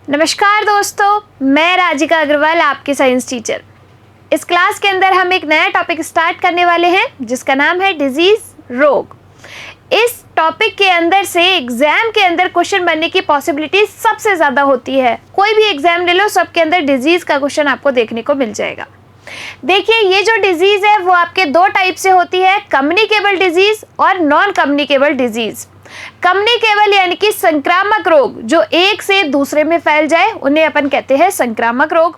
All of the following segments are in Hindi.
नमस्कार दोस्तों, मैं राजिका अग्रवाल आपकी साइंस टीचर। इस क्लास के अंदर हम एक नया टॉपिक स्टार्ट करने वाले हैं जिसका नाम है डिजीज, रोग। इस टॉपिक के अंदर से एग्जाम के अंदर क्वेश्चन बनने की पॉसिबिलिटी सबसे ज़्यादा होती है। कोई भी एग्जाम ले लो, सबके अंदर डिजीज का क्वेश्चन आपको देखने को मिल जाएगा। देखिए, ये जो डिजीज है वो आपके दो टाइप से होती है, कम्युनिकेबल डिजीज और नॉन कम्युनिकेबल डिजीज। कम्युनिकेबल यानी कि संक्रामक रोग जो एक से दूसरे में फैल जाए उन्हें अपन कहते हैं संक्रामक रोग।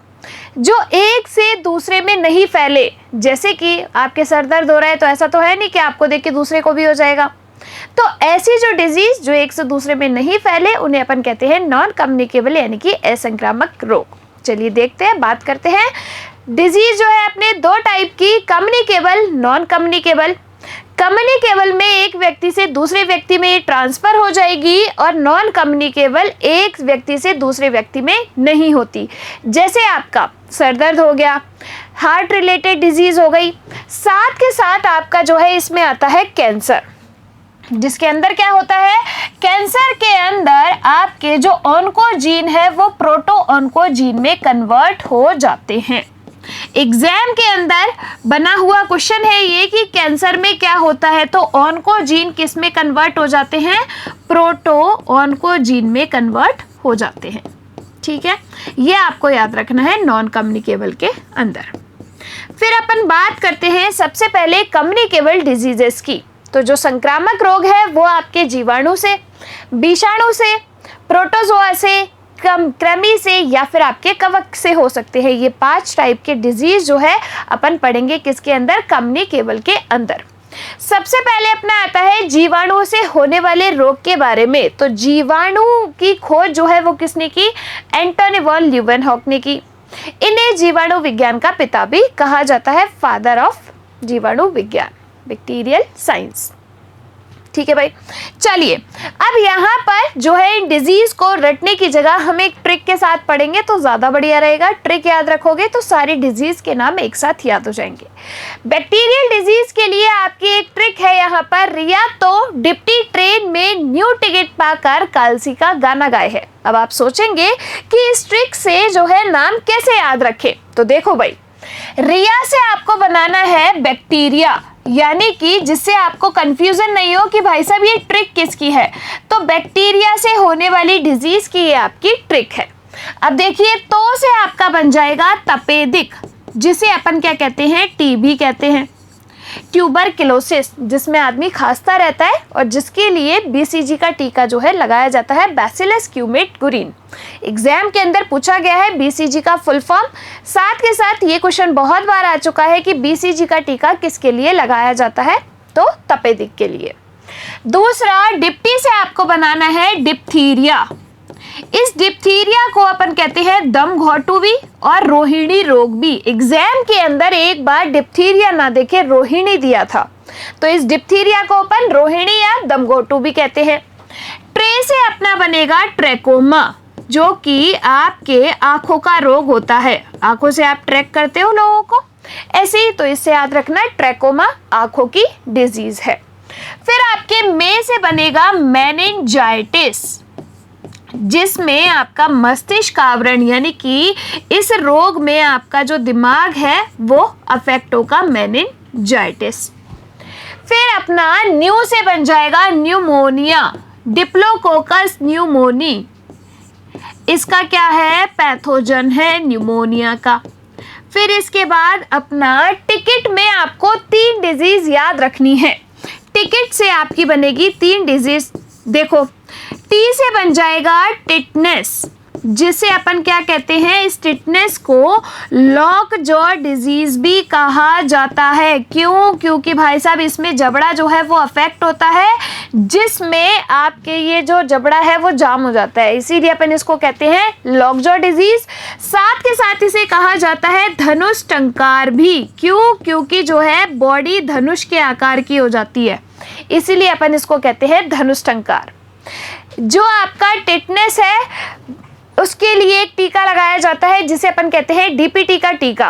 जो एक से दूसरे में नहीं फैले, जैसे कि आपके सर दर्द हो रहा है तो ऐसा तो है नहीं कि आपको देख के दूसरे को भी हो जाएगा। तो ऐसी जो डिजीज जो एक से दूसरे में नहीं फैले उन्हें अपन कहते हैं नॉन कम्युनिकेबल यानी कि असंक्रामक रोग। चलिए देखते हैं, बात करते हैं। डिजीज जो है अपने दो टाइप की, कम्युनिकेबल, नॉन कम्युनिकेबल। कम्युनिकेबल में एक व्यक्ति से दूसरे व्यक्ति में ट्रांसफर हो जाएगी और नॉन कम्युनिकेबल एक व्यक्ति से दूसरे व्यक्ति में नहीं होती। जैसे आपका सर दर्द हो गया, हार्ट रिलेटेड डिजीज हो गई, साथ के साथ आपका जो है इसमें आता है कैंसर, जिसके अंदर क्या होता है, कैंसर के अंदर आपके जो ऑन्कोजीन है वो प्रोटो ऑन्कोजीन में कन्वर्ट हो जाते हैं। एग्जाम के अंदर बना हुआ क्वेश्चन है ये कि कैंसर में क्या होता है, तो ऑन्कोजीन किस में कन्वर्ट हो जाते हैं, प्रोटो ऑन्कोजीन में कन्वर्ट हो जाते हैं। ठीक है, ये आपको याद रखना है नॉन कम्युनिकेबल के अंदर। फिर अपन बात करते हैं सबसे पहले कम्युनिकेबल डिजीजेस की। तो जो संक्रामक रोग है वो आपके जीवाणु से, विषाणु से, प्रोटोजोआ से, कृमि से या फिर आपके कवक से हो सकते हैं। ये 5 टाइप के डिजीज जो है अपन पढ़ेंगे किसके अंदर, कम्युनिकेबल के अंदर। सबसे पहले अपना आता है जीवाणु से होने वाले रोग के बारे में। तो जीवाणु की खोज जो है वो किसने की, एंटोनी वॉन ल्यूवेनहॉक ने की। इन्हें जीवाणु विज्ञान का पिता भी कहा जाता है, फादर ऑफ जीवाणु विज्ञान, बैक्टीरियल साइंस। ठीक है भाई, चलिए अब यहाँ पर जो है इन डिजीज को रटने की जगह हम एक ट्रिक के साथ पढ़ेंगे तो ज्यादा बढ़िया रहेगा। ट्रिक याद रखोगे तो सारी डिजीज के नाम एक साथ याद हो जाएंगे। बैक्टीरियल डिजीज के लिए आपकी एक ट्रिक है यहाँ पर, रिया तो डिप्टी ट्रेन में न्यू टिकट पाकर कालसी का गाना गाए है। अब आप सोचेंगे कि इस ट्रिक से जो है नाम कैसे याद रखे, तो देखो भाई, रिया से आपको बनाना है बैक्टीरिया, यानी कि जिससे आपको कंफ्यूजन नहीं हो कि भाई साहब ये ट्रिक किसकी है, तो बैक्टीरिया से होने वाली डिजीज की ये आपकी ट्रिक है। अब देखिए, तो से आपका बन जाएगा तपेदिक, जिसे अपन क्या कहते हैं, टीबी कहते हैं। ट्यूबरक्लोसिस, जिसमें आदमी खांसता रहता है और जिसके लिए बीसीजी का टीका जो है लगाया जाता है, बैसिलस क्यूमेट-गुरिन। एग्जाम के अंदर पूछा गया है बीसीजी का फुल फॉर्म। साथ के साथ ये क्वेश्चन बहुत बार आ चुका है कि बीसीजी का टीका किसके लिए लगाया जाता है, तो तपेदिक के लिए। दूसरा, डिप्टी से आपको बनाना है डिप्थीरिया। इस डिप्थीरिया को अपन कहते हैं दम घोटू भी और रोहिणी रोग भी। एग्जाम के अंदर एक बार डिप्थीरिया ना देखे रोहिणी दिया था, तो इस डिप्थीरिया को अपन रोहिणी या दम घोटू भी कहते हैं। ट्रे से अपना बनेगा ट्रैकोमा, जो कि आपके आंखों का रोग होता है। आंखों से आप ट्रैक करते हो लोगों को, ऐसे ही, तो इससे याद रखना ट्रैकोमा आंखों की डिजीज है। फिर आपके में से बनेगा मेनिंजाइटिस, जिसमें आपका मस्तिष्क आवरण यानी कि इस रोग में आपका जो दिमाग है वो अफेक्ट होगा, मेनिंजाइटिस। फिर अपना न्यू से बन जाएगा न्यूमोनिया, डिप्लोकोकस न्यूमोनी। इसका क्या है, पैथोजन है न्यूमोनिया का। फिर इसके बाद अपना टिकट में आपको 3 डिजीज याद रखनी है। टिकट से आपकी बनेगी 3 डिजीज। देखो, टी से बन जाएगा टिटनेस, जिसे अपन क्या कहते हैं, इस टिटनेस को लॉक जॉ डिजीज भी कहा जाता है। क्यों? क्योंकि भाई साहब इसमें जबड़ा जो है वो अफेक्ट होता है, जिसमें आपके ये जो जबड़ा है वो जाम हो जाता है, इसीलिए अपन इसको कहते हैं लॉक जॉ डिजीज। साथ के साथ इसे कहा जाता है धनुष टंकार भी। क्यों? क्योंकि जो है बॉडी धनुष के आकार की हो जाती है, इसीलिए अपन इसको कहते हैं धनुष टंकार। जो आपका टिटनेस है उसके लिए एक टीका लगाया जाता है जिसे अपन कहते हैं डीपीटी का टीका।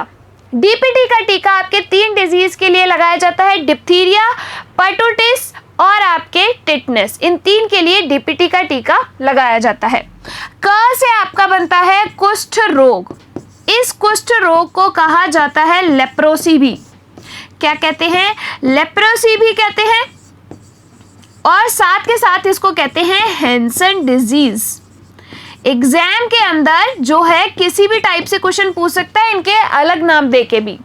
डीपीटी का टीका आपके 3 डिजीज के लिए लगाया जाता है, डिप्थीरिया, पर्टुटिस और आपके टिटनेस। इन 3 के लिए डीपीटी का टीका लगाया जाता है। क से आपका आपका बनता है कुष्ठ रोग। इस कुष्ठ रोग को कहा जाता है लेप्रोसी भी। क्या कहते हैं? लेप्रोसी भी कहते हैं, और साथ के साथ इसको कहते हैं हैंसन डिजीज। एग्जाम के अंदर जो है किसी भी टाइप से क्वेश्चन पूछ सकता है इनके अलग नाम दे के भी।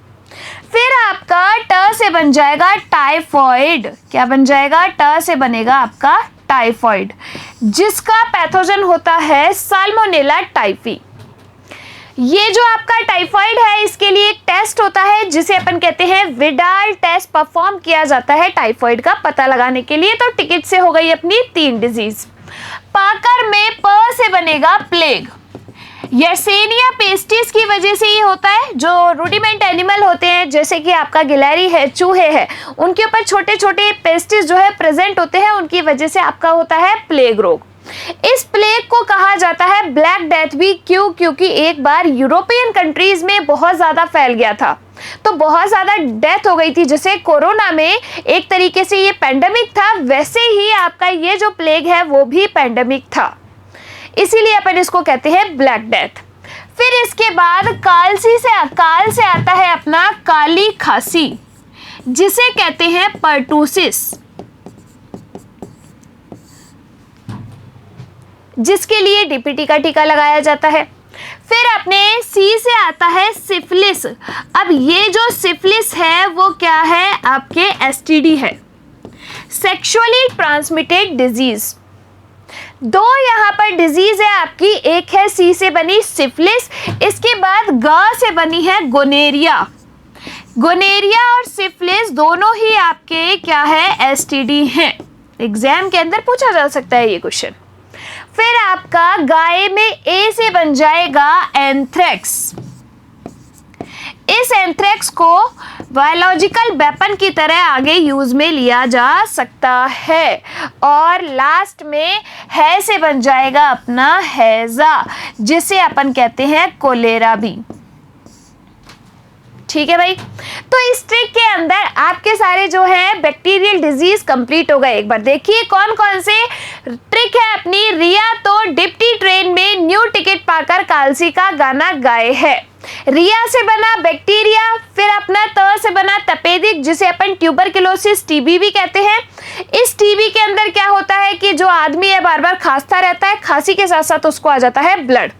फिर आपका ट से बन जाएगा टाइफॉइड। क्या बन जाएगा? ट से बनेगा आपका टाइफॉइड, जिसका पैथोजन होता है साल्मोनेला टाइफी। ये जो आपका टाइफॉइड है इसके लिए एक टेस्ट होता है जिसे अपन कहते हैं विडाल टेस्ट, परफॉर्म किया जाता है टाइफॉइड का पता लगाने के लिए। तो टिकट से हो गई अपनी 3 डिजीज। पाकर में प से बनेगा प्लेग। यर्सेनिया पेस्टिस की वजह से ये होता है। जो रूडिमेंट एनिमल होते हैं जैसे कि आपका गिलहरी है, चूहे हैं, उनके ऊपर छोटे छोटे पेस्टिस जो है प्रेजेंट होते हैं, उनकी वजह से आपका होता है प्लेग रोग। इस प्लेग को कहा जाता है ब्लैक डेथ भी। क्यों? क्योंकि एक बार यूरोपियन कंट्रीज में बहुत ज़्यादा फैल गया था, तो बहुत ज़्यादा डेथ हो गई थी। जैसे कोरोना में एक तरीके से ये पैंडेमिक था, वैसे ही आपका ये जो प्लेग है वो भी पैंडेमिक था, इसीलिए अपन इसको कहते हैं ब्लैक डेथ। फिर इसके बाद काल से आता है अपना काली खांसी, जिसे कहते हैं पर्टूसिस, जिसके लिए डीपीटी का टीका लगाया जाता है। फिर अपने सी से आता है सिफिलिस। अब ये जो सिफिलिस है वो क्या है? आपके एसटीडी है, सेक्सुअली ट्रांसमिटेड डिजीज। 2 यहाँ पर डिजीज है आपकी, एक है सी से बनी सिफिलिस, इसके बाद ग से बनी है गोनेरिया। गोनेरिया और सिफिलिस दोनों ही आपके क्या है? एसटीडी हैं। एग्जाम के अंदर पूछा जा सकता है ये क्वेश्चन। फिर आपका गाय में ए से बन जाएगा एंथ्रेक्स। इस एंथ्रेक्स को बायोलॉजिकल वेपन की तरह आगे यूज में लिया जा सकता है। और लास्ट में है से बन जाएगा अपना हैजा, जिसे अपन कहते हैं कोलेरा भी। ठीक है भाई, तो इस ट्रिक के अंदर आपके सारे जो है बैक्टीरियल डिजीज कंप्लीट हो गए। एक बार देखिए कौन कौन से ट्रिक है अपनी। रिया तो डिप्टी ट्रेन में न्यू टिकट पाकर कालसी का गाना गाए है। रिया से बना बैक्टीरिया, फिर अपना त से बना तपेदिक, जिसे अपन ट्यूबरकुलोसिस टीबी भी कहते हैं। इस टीबी के अंदर क्या होता है कि जो आदमी है बार बार खांसता रहता है, खांसी के साथ साथ उसको आ जाता है ब्लड।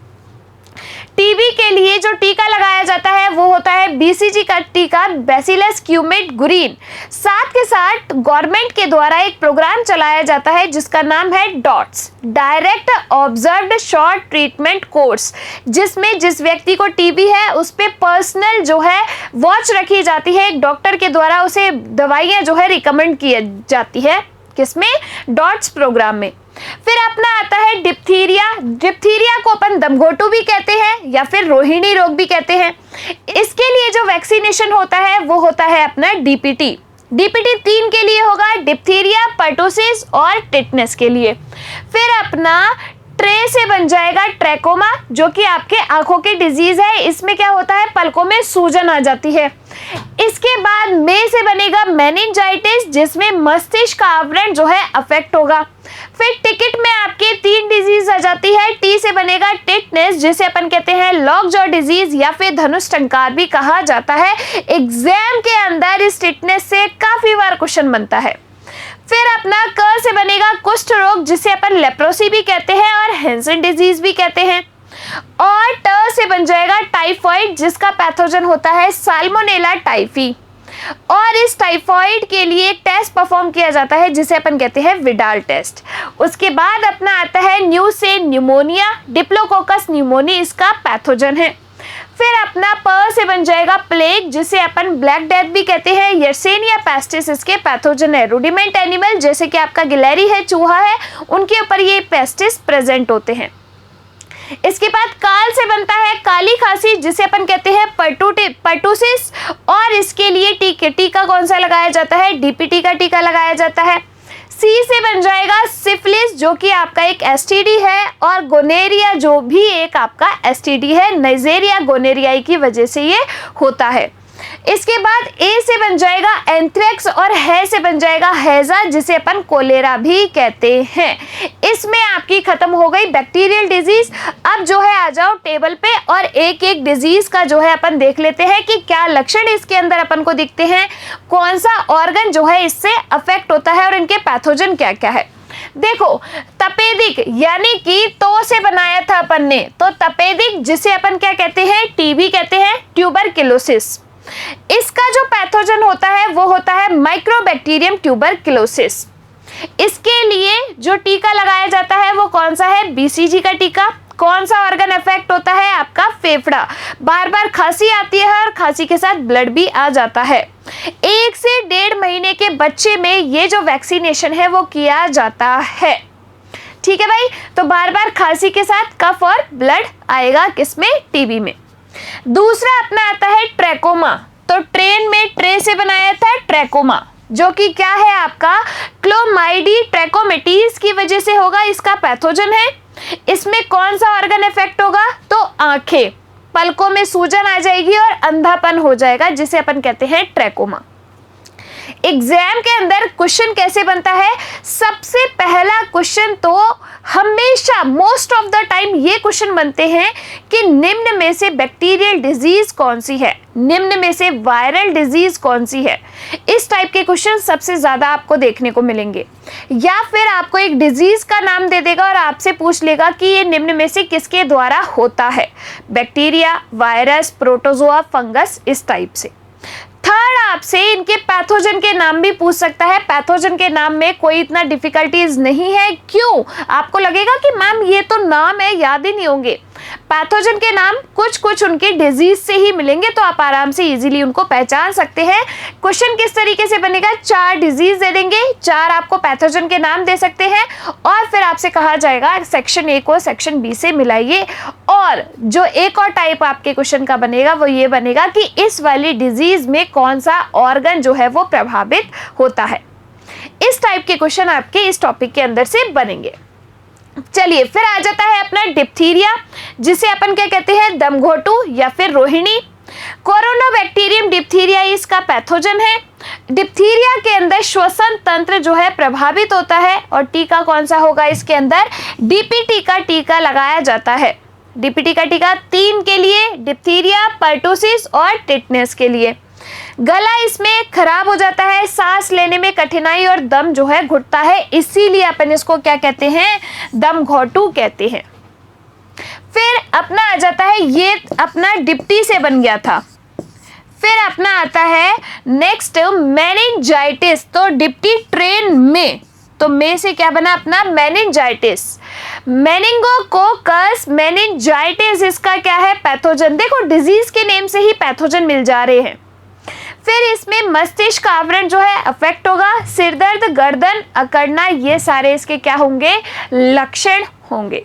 टीबी के लिए जो टीका लगाया जाता है वो होता है बीसीजी का टीका, बैसिलस क्यूमेट गुरीन। साथ के साथ गवर्नमेंट के द्वारा एक प्रोग्राम चलाया जाता है जिसका नाम है dots, direct observed short treatment course, जिसमें जिस व्यक्ति को टीबी है उस पे पर्सनल जो है वॉच रखी जाती है। एक डॉक्टर के द्वारा उसे दवाइयाँ जो है रिकमेंड की जाती है। किसमें? डॉट्स प्रोग्राम में। फिर अपना आता है डिप्थीरिया। डिप्थीरिया को अपन दमघोटू भी कहते हैं या फिर रोहिणी रोग भी कहते हैं। इसके लिए जो वैक्सीनेशन होता है वो होता है अपना डीपीटी। डीपीटी 3 के लिए होगा, डिप्थीरिया, पर्टोसिस और टिटनेस के लिए। फिर अपना ट्रे से बन जाएगा ट्रैकोमा, जो कि आपके आंखों की डिजीज है। इसमें क्या होता है? पलकों में सूजन आ जाती है। इसके बाद में से बनेगा मेनिंजाइटिस, जिसमें मस्तिष्क का आवरण जो है अफेक्ट होगा। फिर टिकट में आपके 3 डिजीज आ जाती है। टी से बनेगा टिटनेस, जिसे अपन कहते हैं लॉक जॉ डिजीज या फिर धनुष टंकार भी कहा जाता है। एग्जाम के अंदर इस टिटनेस से काफी बार क्वेश्चन बनता है। फिर अपना क से बनेगा कुष्ठ रोग, जिसे अपन लेप्रोसी भी कहते हैं और हैंसन डिजीज भी कहते हैं। और ट से बन जाएगा टाइफॉइड, जिसका पैथोजन होता है साल्मोनेला टाइफी। और इस टाइफॉइड के लिए एक टेस्ट परफॉर्म किया जाता है जिसे अपन कहते हैं विडाल टेस्ट। उसके बाद अपना आता है न्यू से न्यूमोनिया, डिप्लोकोकस न्यूमोनी इसका पैथोजन है। फिर अपना प से बन जाएगा प्लेग, जिसे अपन ब्लैक डेथ भी कहते हैं। यर्सेनिया पेस्टिस इसके पैथोजन है। रूडिमेंट एनिमल जैसे कि आपका गिलहरी है, चूहा है, उनके ऊपर ये पेस्टिस प्रेजेंट होते हैं। इसके बाद काल से बनता है काली खांसी, जिसे अपन कहते हैं पर्टूसिस। और इसके लिए टीका कौन सा लगाया जाता है? डीपीटी का टीका लगाया जाता है। सी से बन जाएगा सिफिलिस, जो कि आपका एक एसटीडी है। और गोनेरिया जो भी एक आपका एसटीडी है, नाइजेरिया गोनेरियाई की वजह से ये होता है। इसके बाद ए से बन जाएगा एंथ्रेक्स और है से बन जाएगा हैजा, जिसे अपन कोलेरा भी कहते हैं। इसमें आपकी खत्म हो गई बैक्टीरियल डिजीज। अब जो है आ जाओ टेबल पे और एक एक डिजीज का जो है अपन देख लेते हैं कि क्या लक्षण इसके अंदर अपन को दिखते हैं, कौन सा ऑर्गन जो है इससे अफेक्ट होता है और इनके पैथोजन क्या क्या है। देखो तपेदिक यानी कि तो से बनाया था अपन ने, तो तपेदिक जिसे अपन क्या कहते हैं, टीबी कहते हैं, ट्यूबरक्लोसिस। इसका जो पैथोजन होता है वो होता है माइक्रोबैक्टीरियम ट्यूबरक्लोसिस। इसके लिए जो टीका लगाया जाता है वो कौन सा है, बीसीजी का टीका। कौन सा ऑर्गन इफेक्ट होता है, आपका फेफड़ा। बार बार खांसी आती है और खांसी के साथ ब्लड भी आ जाता है। 1 से 1.5 महीने के बच्चे में ये जो वैक्सीनेशन है वो किया जाता है। ठीक है भाई, तो बार बार खांसी के साथ कफ और ब्लड आएगा, किसमें, टीबी में। दूसरा अपना आता है ट्रैकोमा। तो ट्रेन में ट्रे से बनाया था ट्रैकोमा, जो कि क्या है आपका क्लोमाइडी ट्रैकोमेटिस की वजह से होगा, इसका पैथोजन है। इसमें कौन सा ऑर्गन इफेक्ट होगा, तो आंखें, पलकों में सूजन आ जाएगी और अंधापन हो जाएगा, जिसे अपन कहते हैं ट्रैकोमा। एग्जाम के अंदर क्वेश्चन कैसे बनता है, सबसे पहला क्वेश्चन तो हमेशा मोस्ट ऑफ द टाइम ये क्वेश्चन बनते हैं कि निम्न में से बैक्टीरियल डिजीज कौन सी है, निम्न में से वायरल डिजीज कौन सी है। इस टाइप के क्वेश्चन सबसे ज्यादा आपको देखने को मिलेंगे। या फिर आपको एक डिजीज का नाम दे देगा और आपसे पूछ लेगा कि ये निम्न में से किसके द्वारा होता है, बैक्टीरिया, वायरस, प्रोटोजोआ, फंगस, इस टाइप से। थर्ड आपसे इनके पैथोजन के नाम भी पूछ सकता है। पैथोजन के नाम में कोई इतना डिफिकल्टीज नहीं है। क्यों, आपको लगेगा कि मैम ये तो नाम है, याद ही नहीं होंगे। पैथोजन के नाम कुछ कुछ उनके डिजीज से ही मिलेंगे, तो आप आराम से इजीली उनको पहचान सकते हैं। क्वेश्चन किस तरीके से बनेगा, 4 डिजीज दे देंगे, 4 आपको पैथोजन के नाम दे सकते हैं और फिर आपसे कहा जाएगा सेक्शन ए को सेक्शन बी से मिलाइए। और जो एक और टाइप आपके क्वेश्चन का बनेगा वो ये बनेगा कि इस वाली डिजीज में कौन सा ऑर्गन जो है वो प्रभावित होता है। इस टाइप के क्वेश्चन आपके इस टॉपिक के अंदर से बनेंगे। चलिए फिर आ जाता है अपना डिप्थीरिया, जिसे अपन क्या कहते हैं, दमघोटू या फिर रोहिणी। कोरोनाबैक्टीरियम डिप्थीरिया इसका पैथोजन है। डिप्थीरिया के अंदर श्वसन तंत्र जो है प्रभावित होता है और टीका कौन सा होगा, इसके अंदर डीपीटी का टीका लगाया जाता है। डीपीटी का टीका 3 के लिए, डिप्थीरिया, पर्टुसिस और टिटनेस के लिए। गला इसमें खराब हो जाता है, सांस लेने में कठिनाई और दम जो है घुटता है, इसीलिए अपन इसको क्या कहते हैं, दमघोटू कहते हैं। फिर अपना आ जाता है, ये अपना डिप्टी से बन गया था। फिर अपना आता है नेक्स्ट मेनिंजाइटिस। तो डिप्टी ट्रेन में, तो में से क्या बना अपना, मेनिंजाइटिस। मेनिंगोकोकस मेनिंजाइटिस इसका क्या है, पैथोजन। देखो डिजीज के नेम से ही पैथोजन मिल जा रहे हैं। फिर इसमें मस्तिष्क आवरण जो है अफेक्ट होगा, सिरदर्द, गर्दन अकड़ना, ये सारे इसके क्या होंगे, लक्षण होंगे।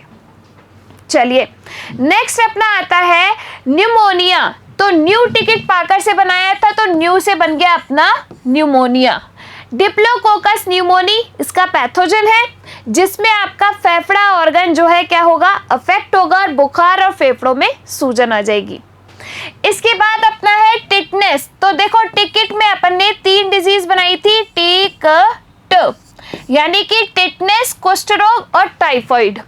चलिए नेक्स्ट अपना आता है न्यूमोनिया। तो न्यू टिकट पाकर से बनाया था, तो न्यू से बन गया अपना न्यूमोनिया। डिप्लोकोकस न्यूमोनी इसका पैथोजन है, जिसमें आपका फेफड़ा ऑर्गन जो है क्या होगा, अफेक्ट होगा और बुखार और फेफड़ों में सूजन आ जाएगी। इसके बाद अपना है टिटनेस। तो देखो टिकट में अपन ने 3 डिजीज बनाई थी, टिकट, यानी कि टिटनेस, कुष्ठ रोग और टाइफाइड।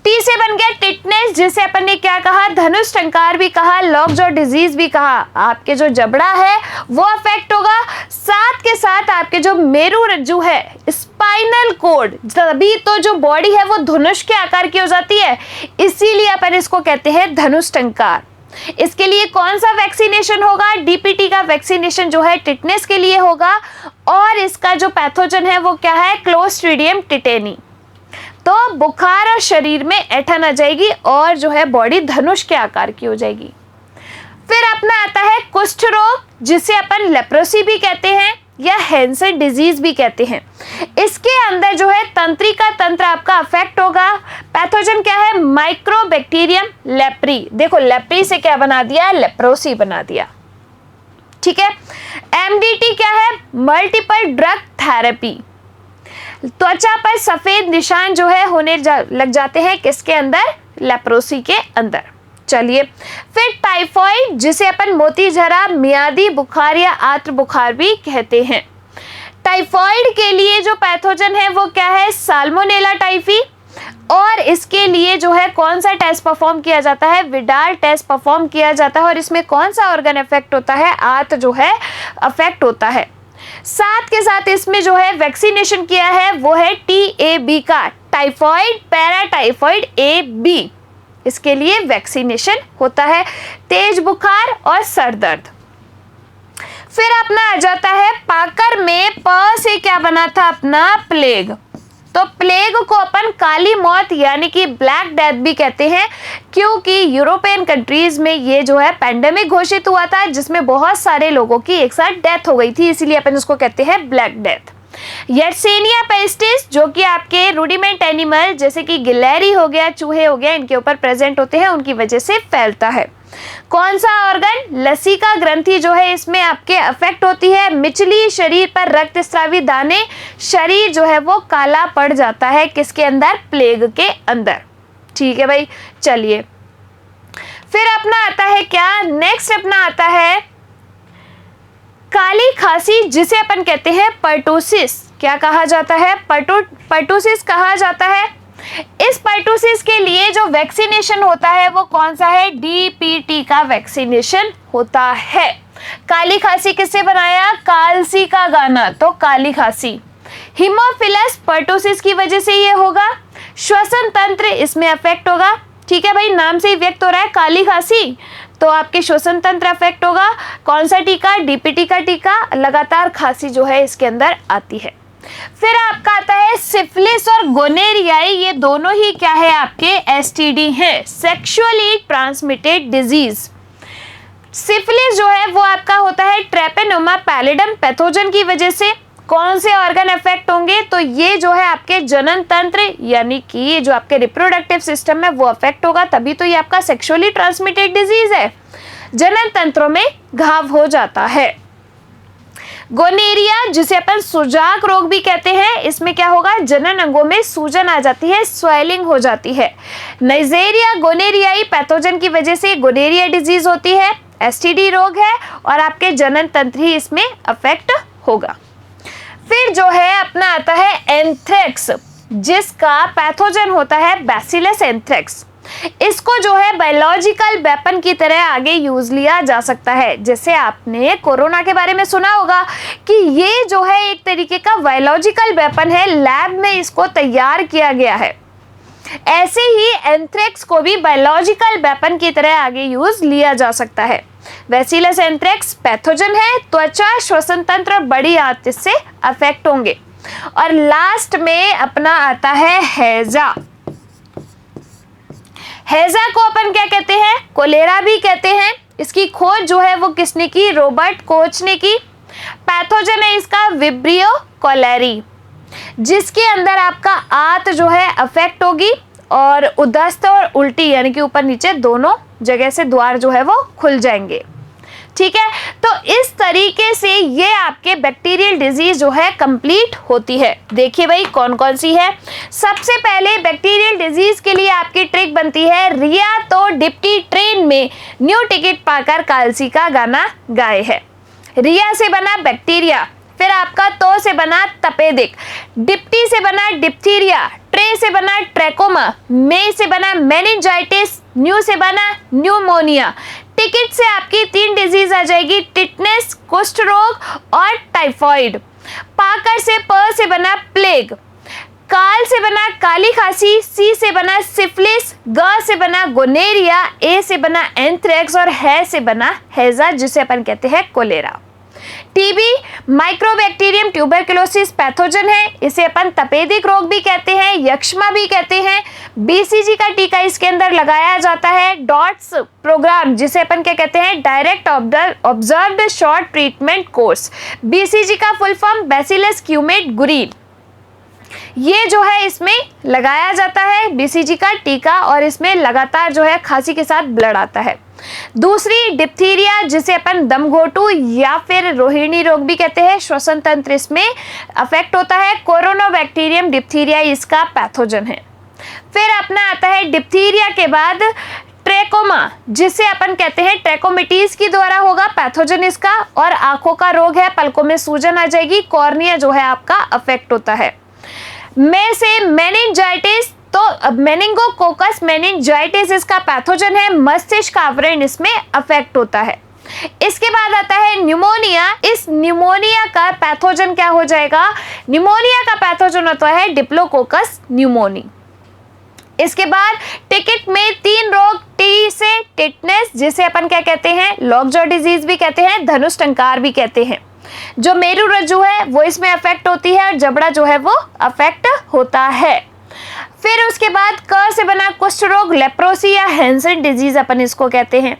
टी से बन गया टिटनेस, जिसे अपन ने क्या कहा, धनुष टंकार भी कहा, लॉकजॉ डिजीज भी कहा। आपके जो जबड़ा है वो अफेक्ट होगा, साथ के साथ आपके जो मेरु रज्जु है, स्पाइनल कोड, तभी तो जो बॉडी है वो धनुष के आकार की हो जाती है, इसीलिए अपन इसको कहते हैं धनुष टंकार। इसके लिए कौन सा वैक्सीनेशन होगा, डीपीटी का वैक्सीनेशन जो है टिटनेस के लिए होगा। और इसका जो पैथोजन है वो क्या है, क्लोस्ट्रीडियम टिटेनी। तो बुखार और शरीर में ऐंठन आ जाएगी और जो है बॉडी धनुष के आकार की हो जाएगी। फिर अपना आता है कुष्ठ रोग, जिसे अपन लेप्रोसी भी कहते हैं या हैंसन डिजीज भी कहते हैं। इसके अंदर जो है तंत्रिका तंत्र आपका अफेक्ट होगा। पैथोजन क्या है, माइक्रोबैक्टीरियम लेप्री। देखो लेप्री से क्या बना दिया, लेप्रोसी बना दिया। ठीक है, एमडीटी क्या है, मल्टीपल ड्रग थेरेपी। त्वचा पर सफेद निशान जो है होने लग जाते हैं, किसके अंदर, लेप्रोसी के अंदर। चलिए, फिर टाइफॉइड जिसे अपन मोतीझरा, मियादी बुखार या आर्द्र बुखार भी कहते हैं। टाइफॉइड के लिए जो पैथोजन है वो क्या है? Salmonella typhi. और इसके लिए जो है कौन सा टेस्ट परफॉर्म किया जाता है? विडाल टेस्ट परफॉर्म किया जाता है। और इसमें कौन सा ऑर्गन अफेक्ट होता है? आंत जो है अफेक्ट होता है। साथ के साथ इसमें जो है वैक्सीनेशन किया है वो है TAB का, टाइफॉइड पैराटाइफॉइड AB। इसके लिए वैक्सीनेशन होता है। तेज बुखार और सर दर्द। फिर अपना आ जाता है पाकर में प से क्या बना था अपना? प्लेग। तो प्लेग को अपन काली मौत यानी कि ब्लैक डेथ भी कहते हैं, क्योंकि यूरोपियन कंट्रीज में ये जो है पेंडेमिक घोषित हुआ था जिसमें बहुत सारे लोगों की एक साथ डेथ हो गई थी, इसीलिए अपन उसको कहते हैं ब्लैक डेथ। यर्सेनिया पेस्टिस जो कि आपके रूडिमेंट एनिमल जैसे कि गिलहरी हो गया, चूहे हो गया, इनके ऊपर प्रेजेंट होते हैं, उनकी वजह से फैलता है। कौन सा ऑर्गन? लसिका ग्रंथि जो है इसमें आपके अफेक्ट होती है। मिचली शरीर पर रक्तस्रावी दाने, शरीर जो है वो काला पड़ जाता है। किसके अंदर? प्लेग के अंदर। ठीक है भाई, चलिए फिर अपना आता है क्या? नेक्स्ट अपना आता है काली खांसी जिसे अपन कहते हैं पर्टूसिस। क्या कहा जाता है? पर्टूसिस कहा जाता है। इस पर्टूसिस के लिए जो वैक्सीनेशन होता है वो कौन सा है? DPT का वैक्सीनेशन होता है। काली खांसी किससे बनाया? कालसी का गाना, तो काली खांसी। हीमोफिलस पर्टूसिस की वजह से ये होगा। श्वसन तंत्र इसमें अफेक्ट होगा। ठीक है भाई, नाम से ही व्यक्त हो रहा है काली खांसी, तो आपके श्वसन तंत्र अफेक्ट होगा। कौन सा टीका? DPT का टीका। लगातार खांसी जो है इसके अंदर आती है। फिर आपका आता है सिफिलिस और गोनेरियाई, ये दोनों ही क्या है? आपके STD हैं, सेक्सुअली ट्रांसमिटेड डिजीज। सिफिलिस जो है वो आपका होता है ट्रेपेनोमा पैलिडम पैथोजन की वजह से। कौन से ऑर्गन अफेक्ट होंगे? तो ये जो है आपके जनन तंत्र यानी कि ये जो आपके रिप्रोडक्टिव सिस्टम है वो अफेक्ट होगा, तभी तो ये आपका सेक्सुअली ट्रांसमिटेड डिजीज है। जनन तंत्रों में घाव हो जाता है। गोनेरिया जिसे अपन सुजाक रोग भी कहते हैं, इसमें क्या होगा? जनन अंगों में सूजन आ जाती है, स्वेलिंग हो जाती है। नाइजेरिया गोनेरियाई पैथोजन की वजह से गोनेरिया डिजीज होती है, STD रोग है और आपके जनन तंत्र ही इसमें अफेक्ट होगा। फिर जो है अपना आता है एंथ्रेक्स जिसका पैथोजन होता है बैसिलस एंथ्रेक्स। इसको जो है बायोलॉजिकल वेपन की तरह आगे यूज लिया जा सकता है। जैसे आपने कोरोना के बारे में सुना होगा कि ये जो है एक तरीके का बायोलॉजिकल वेपन है, लैब में इसको तैयार किया गया है। ऐसे ही एंथ्रेक्स को भी बायोलॉजिकल वेपन की तरह आगे यूज लिया जा सकता है। बैसिलस एंथ्रेक्स पैथोजन है, त्वचा, श्वसन तंत्र, बड़ी आंत इससे अफेक्ट होंगे। और लास्ट में अपना आता है हैजा। हैजा को अपन क्या कहते हैं? कोलेरा भी कहते हैं। इसकी खोज जो है वो किसने की? रॉबर्ट कोच ने की। पैथोजन है इसका विब्रियो कोलेरी, जिसके अंदर आपका आंत जो है अफेक्ट होगी और उदस्त और उल्टी यानी कि ऊपर नीचे दोनों जगह से द्वार जो है वो खुल जाएंगे। ठीक है, तो इस तरीके से ये आपके बैक्टीरियल डिजीज जो है कंप्लीट होती है। देखिए भाई कौन कौन सी है। सबसे पहले बैक्टीरियल डिजीज के लिए आपकी ट्रिक बनती है, रिया तो डिप्टी ट्रेन में न्यू टिकट पाकर कालसी का गाना गाए है। रिया से बना बैक्टीरिया, फिर आपका तो से बना तपेदिक, डिप्टी से बना डिप्थीरिया, ट्रे से बना ट्रैकोमा, मे से बना मेनिंजाइटिस, न्यू से बना न्यूमोनिया। टिकट से आपकी 3 डिजीज आ जाएगी, टिटनेस, कुष्ठ रोग और टाइफॉइड। पाकर से प से बना प्लेग, काल से बना काली खांसी, सी से बना सिफिलिस, ग से बना गोनेरिया, ए से बना एंथ्रेक्स और है से बना हैजा जिसे अपन कहते हैं cholera. TB microbacterium tuberculosis pathogen है, इसे अपन तपेदिक रोग भी कहते हैं, यक्ष्मा भी कहते हैं। BCG का टीका इसके अंदर लगाया जाता है। डॉट्स प्रोग्राम जिसे अपन क्या कहते हैं? Direct observed short treatment course. BCG का फुल फॉर्म बैसिलस क्यूमेट गुरील, ये जो है इसमें लगाया जाता है BCG का टीका और इसमें लगातार जो है खांसी के साथ ब्लड आता है। दूसरी डिप्थीरिया जिसे अपन दमघोटू या फिर रोहिणी रोग भी कहते हैं, श्वसन तंत्र इसमें अफेक्ट होता है। कोरोनाबैक्टीरियम डिप्थीरिया इसका पैथोजन है। फिर अपना आता है डिप्थीरिया के बाद ट्रैकोमा, जिसे अपन कहते हैं ट्रैकोमिटीज की द्वारा होगा पैथोजन इसका, और आंखों का रोग है, पलकों में सूजन आ जाएगी, कॉर्निया जो है आपका अफेक्ट होता है। में से मेनिंजाइटिस, तो मेनिंगोकोकस मेनिंजाइटिस इसका पैथोजन है, मस्तिष्क आवरण इसमें अफेक्ट होता है। इसके बाद आता है न्यूमोनिया। इस न्यूमोनिया का पैथोजन क्या हो जाएगा? न्यूमोनिया का पैथोजन होता है डिप्लोकोकस न्यूमोनी। इसके बाद टिकट में 3 रोग, टी से टिटनेस, जिसे अपन क्या कहते हैं, लॉकजॉ डिजीज भी कहते हैं, धनुष टंकार भी कहते हैं। जो मेरु रज्जु है वो इसमें अफेक्ट होती है और जबड़ा जो है वो अफेक्ट होता है। फिर उसके बाद क से बना कुष्ठ रोग, लेप्रोसी या हैंसन डिजीज अपन इसको कहते हैं।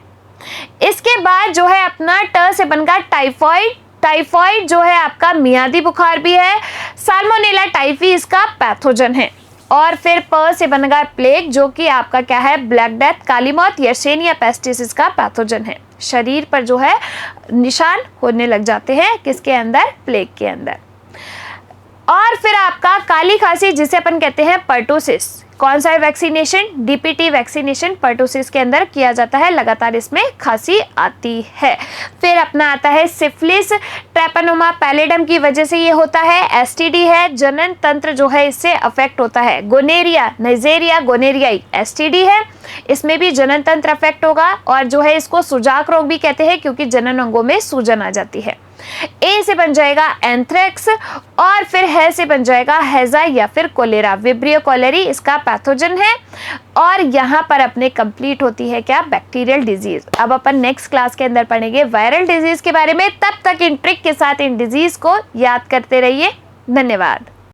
इसके बाद जो है अपना ट से बनकर टाइफॉइड। टाइफॉइड जो है आपका मियादी बुखार भी है, साल्मोनेला टाइफी इसका पैथोजन है। और फिर प से बनेगा प्लेग, जो कि आपका क्या है, ब्लैक डेथ, काली मौत, यर्सेनिया पेस्टिस इसका पैथोजन है। शरीर पर जो है निशान होने लग जाते हैं, किसके अंदर, प्लेग के अंदर। और फिर आपका काली खांसी, जिसे अपन कहते हैं पर्टोसिस। कौन सा वैक्सीनेशन? डीपीटी वैक्सीनेशन पर्टोसिस के अंदर किया जाता है, लगातार इसमें खांसी आती है। फिर अपना आता है सिफिलिस, ट्रैपनोमा पैलिडम की वजह से ये होता है। एसटीडी है, जनन तंत्र जो है इससे अफेक्ट होता है। गोनेरिया, नाइजेरिया गोनेरियाई एसटीडी है, इसमें भी जनन तंत्र अफेक्ट होगा, और जो है इसको सुजाक रोग भी कहते हैं क्योंकि जनन अंगों में सूजन आ जाती है। ए से बन जाएगा एंथ्रेक्स, और फिर है से बन जाएगा हैजा या फिर कोलेरा, विब्रियो कोलेरी इसका पैथोजन है। और यहाँ पर अपने कंप्लीट होती है क्या, बैक्टीरियल डिजीज। अब अपन नेक्स्ट क्लास के अंदर पढ़ेंगे वायरल डिजीज के बारे में। तब तक इन ट्रिक के साथ इन डिजीज को याद करते रहिए। धन्यवाद।